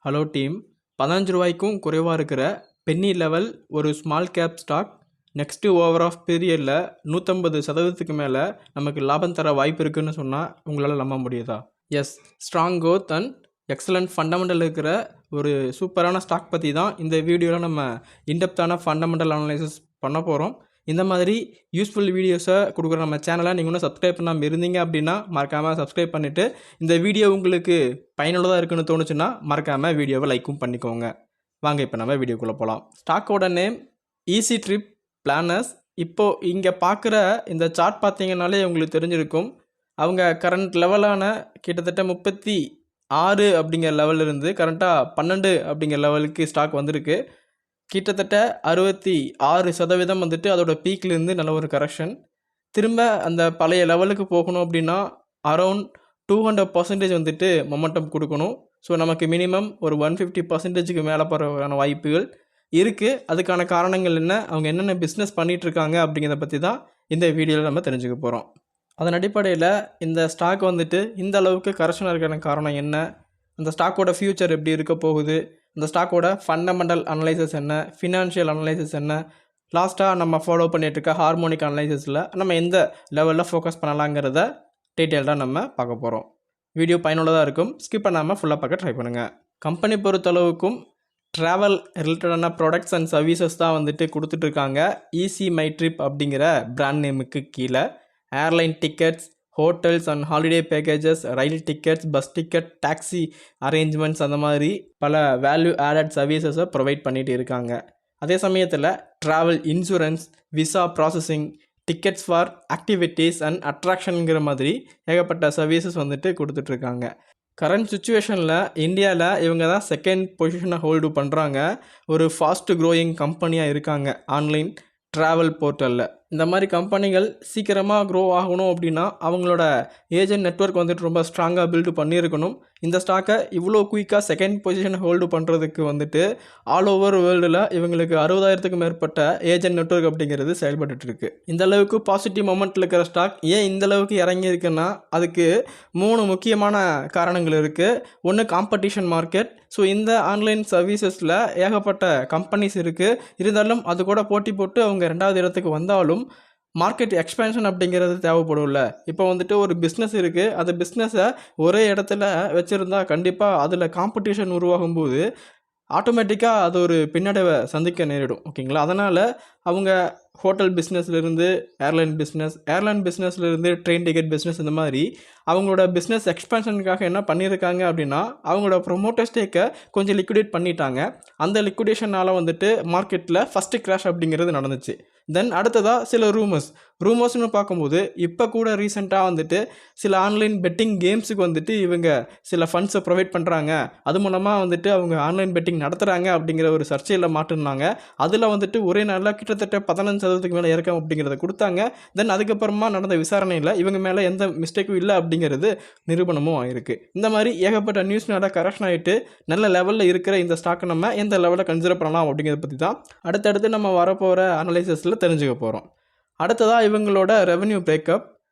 Hello team. ரூ. 15க்கும் குறைவாக இருக்கிற பென்னி லெவல் ஒரு small cap stock next over of பீரியடில் 150% மேலே நமக்கு லாபம் தர வாய்ப்பு இருக்குதுன்னு சொன்னால் உங்களால் நம்ப முடியுதா? Yes, strong growth and excellent fundamental இருக்கிற ஒரு சூப்பரான ஸ்டாக் பற்றி தான் இந்த வீடியோவில் நம்ம இன்டெப்த்தான ஃபண்டமெண்டல் அனலைசிஸ் பண்ண போகிறோம். இந்த மாதிரி யூஸ்ஃபுல் வீடியோஸை கொடுக்குற நம்ம சேனலை நீங்கள் இன்னும் சப்ஸ்கிரைப் பண்ணாமல் இருந்தீங்க அப்படின்னா மறக்காமல் சப்ஸ்கிரைப் பண்ணிவிட்டு இந்த வீடியோ உங்களுக்கு பயனுள்ளதாக இருக்குன்னு தோணுச்சுன்னா மறக்காமல் வீடியோவை லைக்கும் பண்ணிக்கோங்க. வாங்க இப்போ நம்ம வீடியோக்குள்ளே போகலாம். ஸ்டாக்கோட நேம் ஈஸி ட்ரிப் பிளானர்ஸ். இப்போது இங்கே பார்க்குற இந்த சார்ட் பார்த்தீங்கன்னாலே உங்களுக்கு தெரிஞ்சிருக்கும். அவங்க கரண்ட் லெவலான கிட்டத்தட்ட 36 அப்படிங்கிற லெவலிருந்து கரண்ட்டாக 12 அப்படிங்கிற லெவலுக்கு ஸ்டாக் வந்திருக்கு. கிட்டத்தட்ட 66% வந்துட்டு அதோட பீக்லேருந்து நல்ல ஒரு கரெக்ஷன். திரும்ப அந்த பழைய லெவலுக்கு போகணும் அப்படின்னா அரவுண்ட் 200% வந்துட்டு மொமெண்டம் கொடுக்கணும். ஸோ நமக்கு மினிமம் ஒரு 150%க்கு மேலே போகிறதுக்கான வாய்ப்புகள் இருக்குது. அதுக்கான காரணங்கள் என்ன, அவங்க என்னென்ன பிஸ்னஸ் பண்ணிகிட்ருக்காங்க அப்படிங்கிறத பற்றி தான் இந்த வீடியோவில் நம்ம தெரிஞ்சுக்க போகிறோம். அதன் அடிப்படையில் இந்த ஸ்டாக் வந்துட்டு இந்த அளவுக்கு கரெக்ஷனாக இருக்கிற காரணம் என்ன, அந்த ஸ்டாக்கோட ஃப்யூச்சர் எப்படி இருக்க போகுது, இந்த ஸ்டாக்கோட ஃபண்டமெண்டல் அனலைசிஸ் என்ன, ஃபினான்ஷியல் அனலைசிஸ் என்ன, லாஸ்ட்டாக நம்ம ஃபாலோ பண்ணிகிட்ருக்க ஹார்மோனிக் அனலைசிஸில் நம்ம எந்த லெவலில் ஃபோக்கஸ் பண்ணலாங்கிறத டீட்டெயில்டாக நம்ம பார்க்க போகிறோம். வீடியோ பயனுள்ளதாக இருக்கும், ஸ்கிப் பண்ணாமல் ஃபுல்லாக பார்க்க ட்ரை பண்ணுங்கள். கம்பெனி பொறுத்தளவுக்கும் ட்ராவல் ரிலேட்டடான ப்ராடக்ட்ஸ் அண்ட் சர்வீசஸ் தான் வந்துட்டு கொடுத்துட்ருக்காங்க. ஈஸி மை ட்ரிப் அப்படிங்கிற பிராண்ட் நேமுக்கு கீழே airline tickets, hotels and holiday packages, rail tickets, bus ticket, taxi arrangements, அந்த மாதிரி பல வேல்யூ ஆடட் சர்வீசஸை ப்ரொவைட் பண்ணிகிட்டு இருக்காங்க. அதே சமயத்தில் travel insurance, visa processing, tickets for activities and அட்ராக்ஷனுங்கிற மாதிரி ஏகப்பட்ட சர்வீசஸ் வந்துட்டு கொடுத்துட்ருக்காங்க. கரண்ட் சுச்சுவேஷனில் இந்தியாவில் இவங்க தான் செகண்ட் பொசிஷனை ஹோல்டு பண்ணுறாங்க. ஒரு ஃபாஸ்ட் க்ரோயிங் கம்பெனியாக இருக்காங்க ஆன்லைன் ட்ராவல் போர்ட்டலில். இந்த மாதிரி கம்பெனிகள் சீக்கிரமாக க்ரோ ஆகணும் அப்படின்னா அவங்களோட ஏஜென்ட் நெட்வொர்க் வந்துட்டு ரொம்ப ஸ்ட்ராங்காக பில்டு பண்ணியிருக்கணும். இந்த ஸ்டாக்கை இவ்வளோ குயிக்காக செகண்ட் பொசிஷனை ஹோல்டு பண்ணுறதுக்கு வந்துட்டு ஆல் ஓவர் வேர்ல்டில் இவங்களுக்கு 60,000க்கும் மேற்பட்ட ஏஜென்ட் நெட்வொர்க் அப்படிங்கிறது செயல்பட்டுருக்கு. இந்த அளவுக்கு பாசிட்டிவ் மொமெண்ட்டில் இருக்கிற ஸ்டாக் ஏன் இந்த அளவுக்கு இறங்கியிருக்குன்னா அதுக்கு 3 முக்கியமான காரணங்கள் இருக்குது. ஒன்று, காம்படிஷன் மார்க்கெட். ஸோ இந்த ஆன்லைன் சர்வீசஸில் ஏகப்பட்ட கம்பெனிஸ் இருக்குது. இருந்தாலும் அது கூட போட்டி போட்டு அவங்க 2வது இடத்துக்கு வந்தாலும் மார்க்கெட் எக்ஸ்பேன்ஷன் அப்படிங்கிறது தேவைப்படும்ல. இப்போ வந்துட்டு ஒரு பிஸ்னஸ் இருக்குது, அந்த பிஸ்னஸை ஒரே இடத்துல வச்சுருந்தா கண்டிப்பாக அதில் காம்படிஷன் உருவாகும்போது ஆட்டோமேட்டிக்காக அது ஒரு பின்னடைவை சந்திக்க நேரிடும். ஓகேங்களா? அதனால் அவங்க ஹோட்டல் பிஸ்னஸ்லேருந்து ஏர்லைன் பிஸ்னஸ்லேருந்து ட்ரெயின் டிக்கெட் பிஸ்னஸ், இந்த மாதிரி அவங்களோட பிஸ்னஸ் எக்ஸ்பேன்ஷனுக்காக என்ன பண்ணியிருக்காங்க அப்படின்னா அவங்களோட ப்ரொமோட்டர் ஸ்டேக்கை கொஞ்சம் லிக்விடேட் பண்ணிட்டாங்க. அந்த லிக்விடேஷனால் வந்துட்டு மார்க்கெட்டில் ஃபஸ்ட்டு கிராஷ் அப்படிங்கிறது நடந்துச்சு. தென் அடுத்ததாக சில ரூமர்ஸ்னு பார்க்கும்போது இப்போ கூட ரீசெண்டாக வந்துட்டு சில ஆன்லைன் பெட்டிங் கேம்ஸுக்கு வந்துட்டு இவங்க சில ஃபண்ட்ஸை ப்ரொவைட் பண்ணுறாங்க, அது மூலமாக வந்துட்டு அவங்க ஆன்லைன் பெட்டிங் நடத்துகிறாங்க அப்படிங்கிற ஒரு சர்ச்சையில் மாட்டினாங்க. அதில் வந்துட்டு ஒரே நாளில் கிட்டத்தட்ட 15% மேலே இறக்கம் அப்படிங்கிறத கொடுத்தாங்க. தென் அதுக்கப்புறமா நடந்த விசாரணையில் இவங்க மேலே எந்த மிஸ்டேக்கும் இல்லை அப்படிங்கிறது நிரூபணமும் ஆகிருக்கு. இந்த மாதிரி ஏகப்பட்ட நியூஸ்னால கரெக்ஷன் ஆகிட்டு நல்ல லெவலில் இருக்கிற இந்த ஸ்டாக்கை நம்ம எந்த லெவலில் கன்சிடர் பண்ணலாம் அப்படிங்கிறத பற்றி தான் அடுத்தடுத்து நம்ம வரப்போகிற அனலைசிஸில் தெரிஞ்சுக்க போகிறோம். அடுத்ததாக இவங்களோட ரெவென்யூ பிரேக்கப்.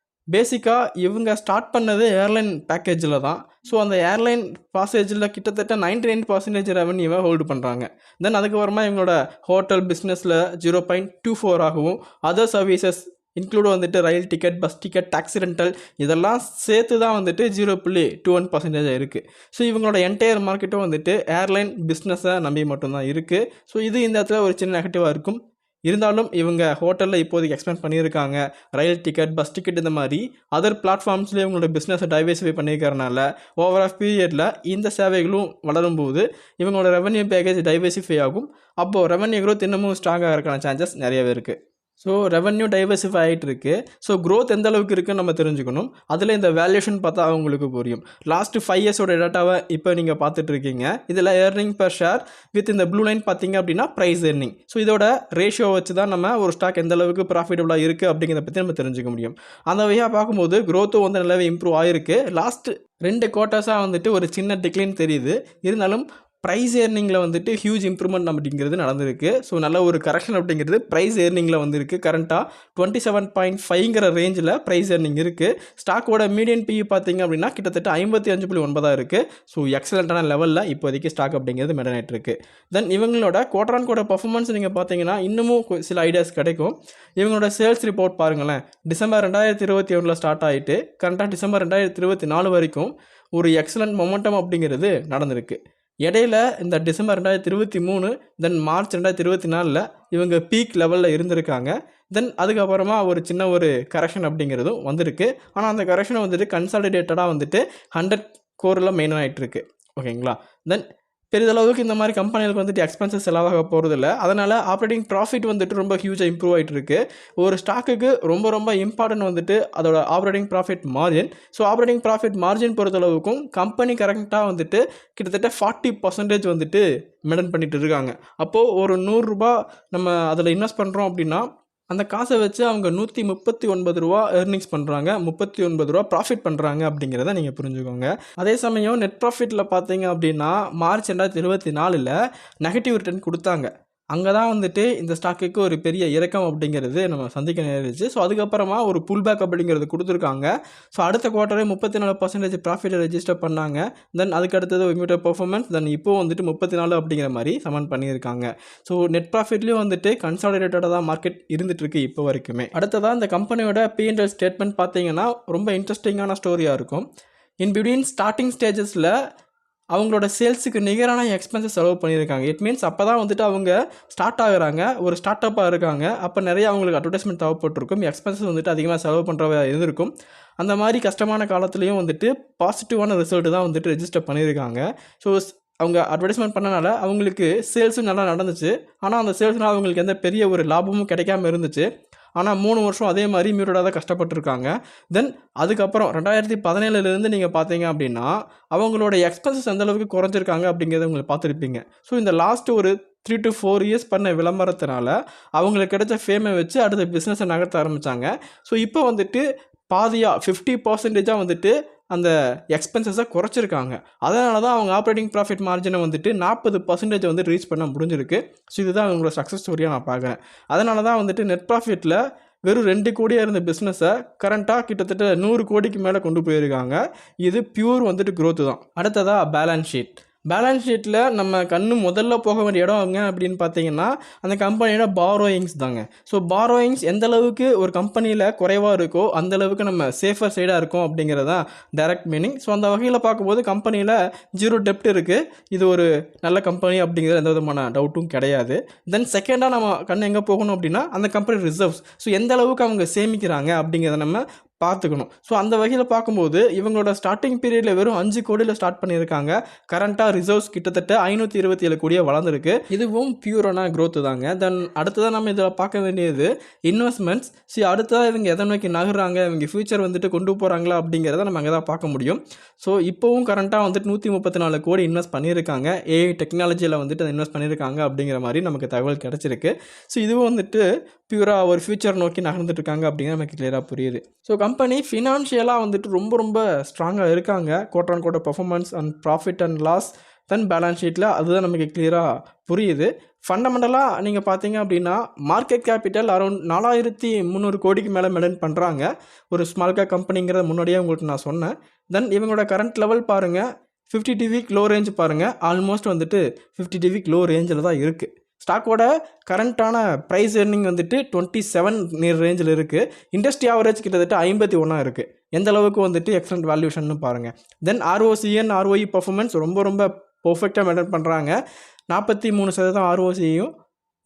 பேசிக்காக இவங்க ஸ்டார்ட் பண்ணது ஏர்லைன் பேக்கேஜில் தான். ஸோ அந்த ஏர்லைன் பாசேஜில் கிட்டத்தட்ட 99% ரெவென்யூவை ஹோல்டு பண்ணுறாங்க. தென் அதுக்கப்புறமா இவங்களோட ஹோட்டல் பிஸ்னஸில் 0.24 ஆகவும், அதர் சர்வீசஸ் இன்க்ளூட் வந்துட்டு rail ticket, bus ticket, taxi rental, இதெல்லாம் சேர்த்து தான் வந்துட்டு 0.21% இருக்குது. ஸோ இவங்களோட என்டையர் மார்க்கெட்டும் வந்துட்டு ஏர்லைன் பிஸ்னஸை நம்பி மட்டும்தான் இருக்குது. ஸோ இது இந்த இடத்துல ஒரு சின்ன நெகட்டிவாக இருக்கும். இருந்தாலும் இவங்க ஹோட்டலில் இப்போதைக்கு எக்ஸ்பேண்ட் பண்ணியிருக்காங்க. ரயில் டிக்கெட், பஸ் டிக்கெட், இந்த மாதிரி அதர் பிளாட்ஃபார்ம்ஸ்லேயே இவங்களோட பிஸ்னஸை டைவர்சிஃபை பண்ணியிருக்கிறனால ஓவர் ஆஃப் பீரியடில் இந்த சேவைகளும் வளரும்போது இவங்களோட ரெவன்யூ பேக்கேஜ் டைவர்சிஃபை ஆகும். அப்போது ரெவன்யூ க்ரோத் இன்னமும் ஸ்ட்ராங்காக இருக்கான சான்சஸ் நிறையவே இருக்குது. ஸோ ரெவன்யூ டைவர்சிஃபை ஆகிட்டு இருக்குது. ஸோ க்ரோத் எந்த அளவுக்கு இருக்குன்னு நம்ம தெரிஞ்சுக்கணும். அதில் இந்த வேல்யூஷன் பார்த்தா அவங்களுக்கு புரியும். லாஸ்ட்டு 5 இயர்ஸோட டேட்டாவை இப்போ நீங்கள் பார்த்துட்ருக்கீங்க. இதில் ஏர்னிங் பர் ஷேர் வித் இந்த ப்ளூ லைன் பார்த்தீங்க அப்படின்னா ப்ரைஸ் ஏர்னிங். ஸோ இதோட ரேஷியோ வச்சு தான் நம்ம ஒரு ஸ்டாக் எந்த அளவுக்கு ப்ராஃபிட்டபுளாக இருக்குது அப்படிங்கிறத பற்றி நம்ம தெரிஞ்சுக்க முடியும். அந்த வகையாக பார்க்கும்போது க்ரோத்தும் வந்து நல்லாவே இம்ப்ரூவ் ஆகிருக்கு. லாஸ்ட் 2 குவார்ட்டர்ஸாக வந்துட்டு ஒரு சின்ன டிக்ளைன் தெரியுது. இருந்தாலும் ப்ரைஸ் ஏர்னிங்கில் வந்துட்டு ஹியூஜ் இம்ப்ரூவ்மெண்ட் அப்படிங்கிறது நடந்திருக்கு. ஸோ நல்ல ஒரு கரெக்ஷன் அப்படிங்கிறது ப்ரைஸ் ஏர்னிங்கில் வந்துருக்கு. கரண்ட்டாக 27.5ங்கிற ரேஞ்சில் ப்ரைஸ் ஏர்னிங் இருக்குது. ஸ்டாக்கோட மீடியன் பிஇ பார்த்தீங்க அப்படின்னா கிட்டத்தட்ட 55.9 இருக்குது. ஸோ எக்ஸலண்ட்டான லெவலில் இப்போதைக்கு ஸ்டாக் அப்படிங்கிறது மெயின்டைன் ஆகிட்டு இருக்கு. தென் இவங்களோட குவார்டர் ஆன் குவார்டர் பர்ஃபார்மன்ஸ் நீங்கள் பார்த்தீங்கன்னா இன்னமும் சில ஐடியாஸ் கிடைக்கும். இவங்களோட சேல்ஸ் ரிப்போர்ட் பாருங்களேன். டிசம்பர் 2021 ஸ்டார்ட் ஆகிட்டு கரண்ட்டாக டிசம்பர் 2024 வரைக்கும் ஒரு எக்ஸலண்ட் மொமெண்டம் அப்படிங்கிறது நடந்திருக்கு. இடையில இந்த டிசம்பர் 2023 தென் மார்ச் 2024 இவங்க பீக் லெவலில் இருந்திருக்காங்க. தென் அதுக்கப்புறமா ஒரு சின்ன ஒரு கரெக்ஷன் அப்படிங்கிறதும் வந்திருக்கு. ஆனால் அந்த கரெக்ஷனை வந்துட்டு கன்சாலிடேட்டடாக வந்துட்டு 100 கோரில் மெயினாக ஆகிட்டு இருக்கு. ஓகேங்களா. தென் பெரிதளவுக்கு இந்த மாதிரி கம்பெனிகளுக்கு வந்துட்டு எக்ஸ்பென்சஸ் செலவாக போகிறதில்ல. அதனால் ஆப்ரேட்டிங் ப்ராஃபிட் வந்துட்டு ரொம்ப ஹியூஜாக இம்ப்ரூவ் ஆகிட்டு இருக்கு. ஒரு ஸ்டாக்குக்கு ரொம்ப இம்பார்ட்டன்ட் வந்துட்டு அதோட operating profit margin. So operating profit margin பொறுத்தளவுக்கும் கம்பெனி கரெக்டாக வந்துட்டு கிட்டத்தட்ட 40% வந்துட்டு மெயின்டைன் பண்ணிட்டு இருக்காங்க. அப்போது ஒரு 100 ரூபா நம்ம அதில் இன்வெஸ்ட் பண்ணுறோம் அப்படின்னா அந்த காசை வச்சு அவங்க 139 ரூபா ஏர்னிங்ஸ் பண்ணுறாங்க, 39 ரூபா ப்ராஃபிட் பண்ணுறாங்க அப்படிங்கிறத நீங்கள் புரிஞ்சுக்கோங்க. அதே சமயம் நெட் ப்ராஃபிட்டில் பார்த்தீங்க அப்படின்னா மார்ச் 2024 நெகட்டிவ் ரிட்டர்ன் கொடுத்தாங்க. அங்கே தான் வந்துட்டு இந்த ஸ்டாக்குக்கு ஒரு பெரிய இறக்கம் அப்படிங்கிறது நம்ம சந்திக்க நேரிடுச்சு. ஸோ அதுக்கப்புறமா ஒரு புல் பேக் அப்படிங்கிறது கொடுத்துருக்காங்க. ஸோ அடுத்த குவார்ட்டரே 34% ப்ராஃபிட்டை ரெஜிஸ்டர் பண்ணாங்க. தென் அதுக்கு அடுத்தது இம்யூட்டட் பர்ஃபார்மன்ஸ், தென் இப்போ வந்துட்டு 34 அப்படிங்கிற மாதிரி சமன் பண்ணியிருக்காங்க. ஸோ நெட் ப்ராஃபிட்லேயும் வந்துட்டு கன்சாலிடேட்டடாக தான் மார்க்கெட் இருந்துகிட்ருக்கு இப்போ வரைக்குமே. அடுத்ததான் இந்த கம்பெனியோட P&L ஸ்டேட்மெண்ட் பார்த்தீங்கன்னா ரொம்ப இன்ட்ரெஸ்டிங்கான ஸ்டோரியாக இருக்கும். இன் பிட்வீன் ஸ்டார்டிங் ஸ்டேஜஸில் அவங்களோட சேல்ஸுக்கு நிகரான எக்ஸ்பென்சஸ் செலவு பண்ணியிருக்காங்க. இட் மீன்ஸ் அப்போ தான் வந்துட்டு அவங்க ஸ்டார்ட் ஆகுறாங்க, ஒரு ஸ்டார்ட் அப்பாக இருக்காங்க. அப்போ நிறைய அவங்களுக்கு அட்வர்டைஸ்மெண்ட் தேவைப்பட்டிருக்கும், எக்ஸ்பென்சஸ் வந்துட்டு அதிகமாக செலவு பண்ணுறவ இருந்திருக்கும். அந்த மாதிரி கஷ்டமான காலத்துலேயும் வந்துட்டு பாசிட்டிவான ரிசல்ட்டு தான் வந்துட்டு ரெஜிஸ்டர் பண்ணியிருக்காங்க. ஸோ அவங்க அட்வர்டைஸ்மெண்ட் பண்ணனால அவங்களுக்கு சேல்ஸும் நல்லா நடந்துச்சு. ஆனால் அந்த சேல்ஸ்னால் அவங்களுக்கு எந்த பெரிய ஒரு லாபமும் கிடைக்காம இருந்துச்சு. ஆனால் 3 வருஷம் அதே மாதிரி மியூட்டடாக தான் கஷ்டப்பட்டுருக்காங்க. தென் அதுக்கப்புறம் 2017 நீங்கள் பார்த்தீங்க அப்படின்னா அவங்களோட எக்ஸ்பென்சஸ் எந்தளவுக்கு குறைஞ்சிருக்காங்க அப்படிங்கிறத உங்களுக்கு பார்த்துருப்பீங்க. ஸோ இந்த லாஸ்ட்டு ஒரு 3 to 4 இயர்ஸ் பண்ண விளம்பரத்தினால அவங்களுக்கு கிடைச்ச ஃபேமை வச்சு அடுத்த பிஸ்னஸை நகர்த்த ஆரம்பித்தாங்க. ஸோ இப்போ வந்துட்டு பாதியாக 50% வந்துட்டு அந்த எக்ஸ்பென்சஸை குறைச்சிருக்காங்க. அதனால தான் அவங்க ஆப்ரேட்டிங் ப்ராஃபிட் மார்ஜினை வந்துட்டு 40% வந்து ரீச் பண்ண முடிஞ்சிருக்கு. ஸோ இதுதான் அவங்களோட சக்ஸஸ் ஸ்டோரியாக நான் பார்க்குறேன். அதனால தான் வந்துட்டு நெட் ப்ராஃபிட்டில் வெறும் 2 கோடியாக இருந்த பிஸ்னஸை கரண்ட்டாக கிட்டத்தட்ட 100 கோடிக்கு மேலே கொண்டு போயிருக்காங்க. இது பியூர் வந்துட்டு க்ரோத்து தான். அடுத்ததாக பேலன்ஸ் ஷீட். பேலன்ஸ் ஷீட்டில் நம்ம முதல்ல போக வேண்டிய இடம் எங்கே அப்படின்னு பார்த்தீங்கன்னா அந்த கம்பெனியோட பாரோயிங்ஸ் தாங்க. ஸோ பாரோயிங்ஸ் எந்த அளவுக்கு ஒரு கம்பெனியில் குறைவாக இருக்கோ அந்தளவுக்கு நம்ம சேஃபர் சைடாக இருக்கோம் அப்படிங்கிறது தான் டைரக்ட் மீனிங். ஸோ அந்த வகையில் பார்க்கும்போது கம்பெனியில் 0 டெப்ட் இருக்குது. இது ஒரு நல்ல கம்பெனி அப்படிங்கிறது எந்த விதமான டவுட்டும் கிடையாது. தென் செகண்டாக நம்ம எங்கே போகணும் அப்படின்னா அந்த கம்பெனி ரிசர்வ்ஸ். ஸோ எந்த அளவுக்கு அவங்க சேமிக்கிறாங்க அப்படிங்கிறத நம்ம பார்த்துக்கணும். ஸோ அந்த வகையில் பார்க்கும்போது இவங்களோட ஸ்டார்டிங் பீரியடில் வெறும் 5 கோடியில் ஸ்டார்ட் பண்ணியிருக்காங்க. கரண்ட்டாக ரிசர்வ்ஸ் கிட்டத்தட்ட 527 கோடியாக வளர்ந்துருக்கு. இதுவும் பியூரான க்ரோத்து தாங்க. தென் அடுத்ததாக நம்ம இதில் பார்க்க வேண்டியது இன்வெஸ்ட்மெண்ட்ஸ். அடுத்ததாக இவங்க எதை நோக்கி நகர்றாங்க, இவங்க ஃபியூச்சர் வந்துட்டு கொண்டு போகிறாங்களா அப்படிங்கிறத நம்ம அங்கே தான் பார்க்க முடியும். ஸோ இப்போவும் கரண்ட்டாக வந்துட்டு 134 கோடி இன்வெஸ்ட் பண்ணியிருக்காங்க. ஏஐ டெக்னாலஜியில் வந்துட்டு அதை இன்வெஸ்ட் பண்ணியிருக்காங்க அப்படிங்கிற மாதிரி நமக்கு தகவல் கிடச்சிருக்கு. ஸோ இதுவும் வந்துட்டு பியூராக ஒரு ஃபியூச்சர் நோக்கி நகர்ந்துட்டு இருக்காங்க அப்படிங்கிற நமக்கு கிளியராக புரியுது. ஸோ கம்பெனி ஃபினான்ஷியலாக வந்துட்டு ரொம்ப ஸ்ட்ராங்காக இருக்காங்க. Quarter on quarter performance and profit and loss then balance ஷீட்டில் அதுதான் நமக்கு கிளியராக புரியுது. ஃபண்டமெண்டலாக நீங்கள் பார்த்தீங்க அப்படின்னா மார்க்கெட் கேபிட்டல் அரௌண்ட் 4300 கோடிக்கு மேலே மெயின்டைன் பண்ணுறாங்க. ஒரு ஸ்மால் கேப் கம்பெனிங்கிறத முன்னாடியே உங்களுக்கு நான் சொன்னேன். தென் இவங்களோட கரண்ட் லெவல் பாருங்கள், 50 வீக் லோ ரேஞ்ச் பாருங்கள், ஆல்மோஸ்ட் வந்துட்டு 50 வீக் லோ ரேஞ்சில் தான் இருக்குது. ஸ்டாக்கோட கரண்ட்டான ப்ரைஸ் ஏர்னிங் வந்துட்டு 27 நியர் ரேஞ்சில் இருக்குது. இண்டஸ்ட்ரி ஆவரேஜ் கிட்டத்தட்ட 51 இருக்குது. எந்த அளவுக்கு வந்துட்டு எக்ஸலண்ட் வேல்யூஷன்னு பாருங்கள். தென் ROCN ROE பர்ஃபார்மன்ஸ் ரொம்ப பர்ஃபெக்டாக மெயின்டைன் பண்ணுறாங்க. 43% ROCயும்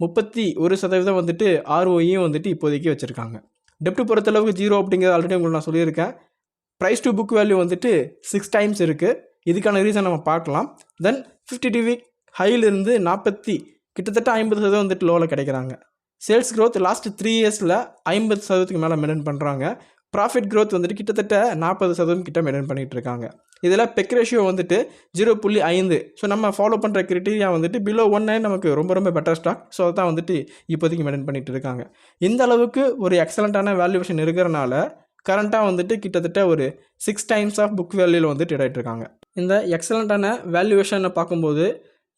31% வந்துட்டு ROEயும் வந்துட்டு இப்போதைக்கு வச்சுருக்காங்க. டெப்ட் பொறுத்தளவுக்கு 0 அப்படிங்கிறது ஆல்ரெடி உங்களுக்கு நான் சொல்லியிருக்கேன். ப்ரைஸ் டு புக் வேல்யூ வந்துட்டு 6 times இருக்குது. இதுக்கான ரீசன் நம்ம பார்க்கலாம். தென் 50 வீக் ஹையிலிருந்து கிட்டத்தட்ட 50% வந்துட்டு லோவில் கிடைக்கிறாங்க. சேல்ஸ் க்ரோத் லாஸ்ட் 3 இயர்ஸில் 50% மேலே மெயின்டைன் பண்ணுறாங்க. ப்ராஃபிட் க்ரோத் வந்துட்டு கிட்டத்தட்ட 40% கிட்ட மெயின்டைன் பண்ணிகிட்டு இருக்காங்க. இதில் பெக் ரேஷியோ வந்துட்டு 0.5. ஸோ நம்ம ஃபாலோ பண்ணுற கிரிட்டீரியா வந்துட்டு பிலோ 1 நமக்கு ரொம்ப பெட்டர் ஸ்டாக். ஸோ அதான் வந்துட்டு இப்போதைக்கு மெயின்டைன் பண்ணிகிட்டு இருக்காங்க. இந்த அளவுக்கு ஒரு எக்ஸலண்ட்டான வேல்யூவேஷன் இருக்கிறனால கரண்ட்டாக வந்துட்டு கிட்டத்தட்ட ஒரு 6 times ஆஃப் புக் வேல்யூவில் வந்துட்டு ட்ரேட் ஆகிட்டு இருக்காங்க. இந்த எக்ஸலண்ட்டான வேல்யூவேஷனை பார்க்கும்போது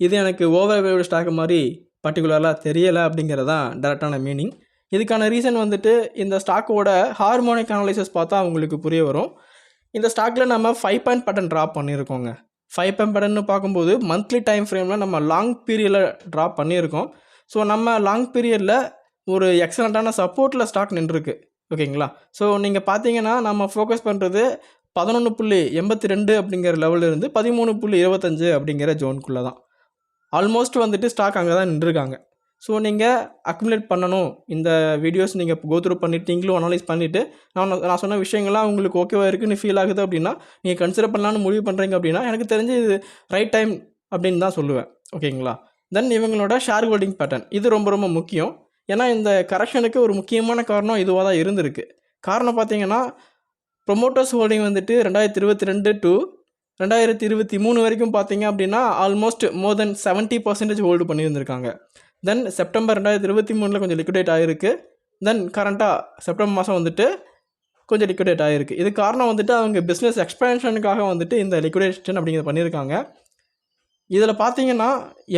இது எனக்கு ஓவர் வேல்யூடு ஸ்டாக் மாதிரி பர்டிகுலராக தெரியலை அப்படிங்கிறது தான் டேரெக்டான மீனிங். இதுக்கான ரீசன் வந்துட்டு இந்த ஸ்டாக்கோட ஹார்மோனிக் அனாலிசிஸ் பார்த்தா உங்களுக்கு புரிய வரும். இந்த ஸ்டாக்கில் நம்ம 5 பாயிண்ட் பேட்டர்ன் ட்ராப் பண்ணியிருக்கோங்க. 5 பாயிண்ட் பேட்டர்னு பார்க்கும்போது மந்த்லி டைம் ஃப்ரேமில் நம்ம லாங் பீரியடில் ட்ராப் பண்ணியிருக்கோம். ஸோ நம்ம லாங் பீரியடில் ஒரு எக்ஸலண்ட்டான சப்போர்ட்டில் ஸ்டாக் நின்றுருக்கு. ஓகேங்களா? ஸோ நீங்கள் பார்த்தீங்கன்னா நம்ம ஃபோக்கஸ் பண்ணுறது 11.82 அப்படிங்கிற லெவலில் இருந்து 13.25 அப்படிங்கிற ஜோனுக்குள்ளே தான். ஆல்மோஸ்ட் வந்துட்டு ஸ்டாக் அங்கே தான் நின்றுருக்காங்க. ஸோ நீங்கள் அக்குமுலேட் பண்ணணும். இந்த வீடியோஸ் நீங்கள் கோத்ரூ பண்ணிவிட்டு நீங்களும் அனலைஸ் பண்ணிவிட்டு நான் சொன்ன விஷயங்கள்லாம் உங்களுக்கு ஓகேவாக இருக்குன்னு ஃபீல் ஆகுது அப்படின்னா நீங்கள் கன்சிடர் பண்ணலான்னு முடிவு பண்ணுறீங்க அப்படின்னா எனக்கு தெரிஞ்சு இது ரைட் டைம் அப்படின்னு தான் சொல்லுவேன். ஓகேங்களா? தென் இவங்களோட ஷேர் ஹோல்டிங் பேட்டர்ன் இது ரொம்ப ரொம்ப முக்கியம். ஏன்னா இந்த கரெக்ஷனுக்கு ஒரு முக்கியமான காரணம் இதுவாக தான் இருந்திருக்கு. காரணம் பார்த்தீங்கன்னா ப்ரொமோட்டர்ஸ் ஹோல்டிங் வந்துட்டு 2022 டு 2023 வரைக்கும் பார்த்தீங்க அப்படின்னா ஆல்மோஸ்ட் மோர் தென் 70% ஹோல்டு பண்ணியிருந்திருக்காங்க. தென் செப்டம்பர் 2023 கொஞ்சம் லிக்விடேட் ஆகிருக்கு. தென் கரண்ட்டாக செப்டம்பர் மாதம் வந்துட்டு கொஞ்சம் லிக்விடேட் ஆகிருக்கு. இது காரணம் வந்துட்டு அவங்க பிஸ்னஸ் எக்ஸ்பேன்ஷனுக்காக வந்துட்டு இந்த லிக்விடேஷன் அப்படிங்கிறத பண்ணியிருக்காங்க. இதில் பார்த்தீங்கன்னா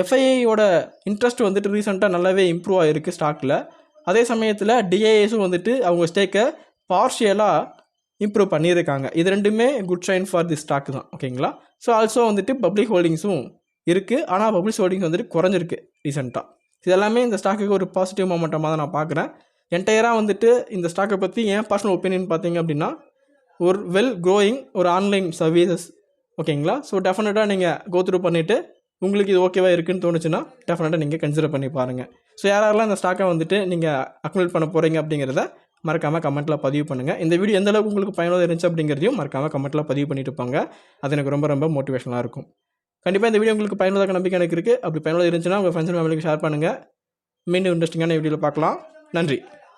எஃப்ஐஐயோட இன்ட்ரெஸ்ட் வந்துட்டு ரீசெண்டாக நல்லாவே இம்ப்ரூவ் ஆகிருக்கு ஸ்டாக்கில். அதே சமயத்தில் டிஐஏஸும் வந்துட்டு அவங்க ஸ்டேக்கை பார்ஷியலாக இம்ப்ரூவ் பண்ணியிருக்காங்க. இது ரெண்டுமே good sign for the stock தான். ஓகேங்களா? ஸோ ஆல்சோ வந்துட்டு பப்ளிக் ஹோல்டிங்ஸும் இருக்குது. ஆனால் பப்ளிக் ஹோல்டிங்ஸ் வந்துட்டு குறைஞ்சிருக்கு ரீசெண்டாக. இது எல்லாமே இந்த ஸ்டாக்குக்கு ஒரு பாசிட்டிவ் மொமெண்டமாக தான் நான் பார்க்குறேன். என்டையராக வந்துட்டு இந்த ஸ்டாக்கை பற்றி என் பர்சனல் ஒப்பீனியன் பார்த்தீங்க அப்படின்னா ஒரு வெல் க்ரோயிங் ஒரு ஆன்லைன் சர்வீசஸ். ஓகேங்களா? ஸோ டெஃபினட்டாக நீங்கள் கோத்ரூ பண்ணிவிட்டு உங்களுக்கு இது ஓகேவாக இருக்குன்னு தோணுச்சுன்னா டெஃபினட்டாக நீங்கள் கன்சிடர் பண்ணி பாருங்கள். ஸோ யாரெல்லாம் இந்த ஸ்டாக்கை வந்துட்டு நீங்கள் அக்குமுலேட் பண்ண போகிறீங்க அப்படிங்கிறத மறக்காமல் கமெண்ட்டில் பதிவு பண்ணுங்கள். இந்த வீடியோ எந்த அளவுக்கு உங்களுக்கு பயனுள்ளதாக இருந்துச்சு அப்படிங்கிறதையும் மறக்காமல் கமெண்ட்டில் பதிவு பண்ணிட்டு போங்க. அது எனக்கு ரொம்ப ரொம்ப மோட்டிவேஷனாக இருக்கும். கண்டிப்பாக இந்த வீடியோ உங்களுக்கு பயனுள்ளதாக நம்பிக்கை எனக்கு இருக்குது. அப்படி பயனுள்ளதாக இருந்துச்சுன்னா உங்கள் ஃப்ரெண்ட்ஸ் அண்ட் ஃபேமிலிக்கு ஷேர் பண்ணுங்கள். மீண்டும் இன்ட்ரெஸ்டிங்கான வீடியோவில் பார்க்கலாம். நன்றி.